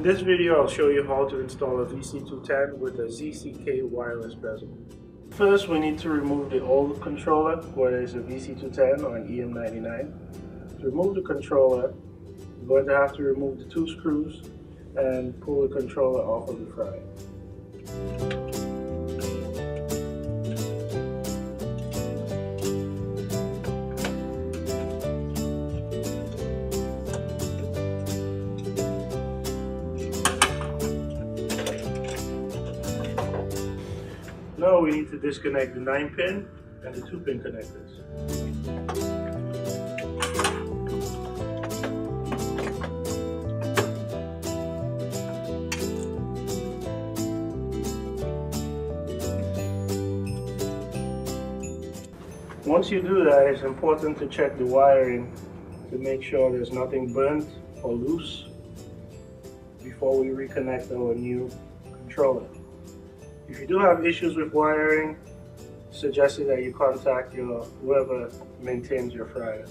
this video, I'll show you how to install a VC-210 with a ZCK wireless bezel. First, we need to remove the old controller, whether it's a VC-210 or an EM99. To remove the controller, you're going to have to remove the two screws and pull the controller off of the fryer. Now we need to disconnect the 9-pin and the 2-pin connectors. Once you do that, it's important to check the wiring to make sure there's nothing burnt or loose before we reconnect our new controller. If you do have issues with wiring, suggested that you contact whoever maintains your fryer.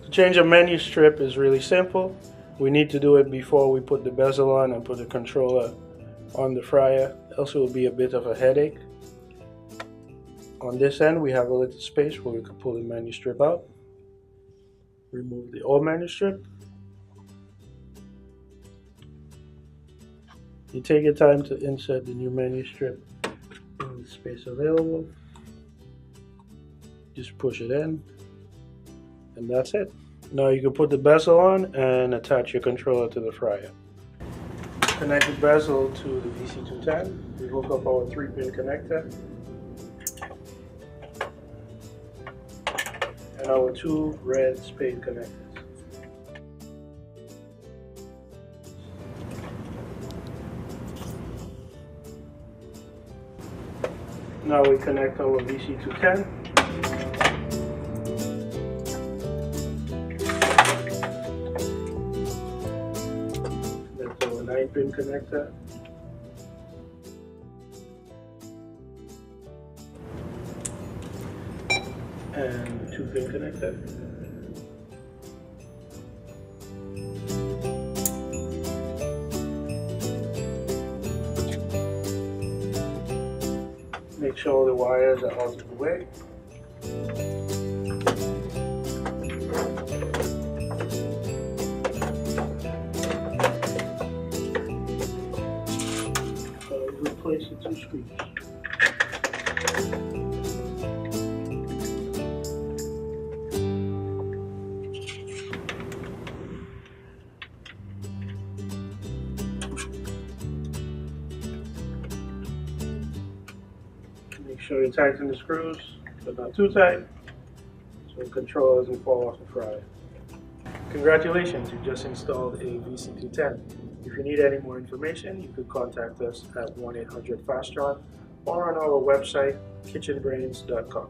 To change a menu strip is really simple. We need to do it before we put the bezel on and put the controller on the fryer, else it will be a bit of a headache. On this end, we have a little space where we can pull the menu strip out. Remove the old menu strip. You take your time to insert the new menu strip in the space available. Just push it in, and that's it. Now you can put the bezel on and attach your controller to the fryer. Connect the bezel to the VC-210. We hook up our 3-pin connector and our 2 red spade connectors. Now we connect our VC-210. That's our 9-pin connector. And the 2-pin connector. Make sure the wires are out of the way. So replace the 2 screws. Make sure you tighten the screws, but not too tight, so the controller doesn't fall off the fryer. Congratulations, you just installed a VC-210. If you need any more information, you could contact us at 1-800-FASTJOHN or on our website, kitchenbrains.com.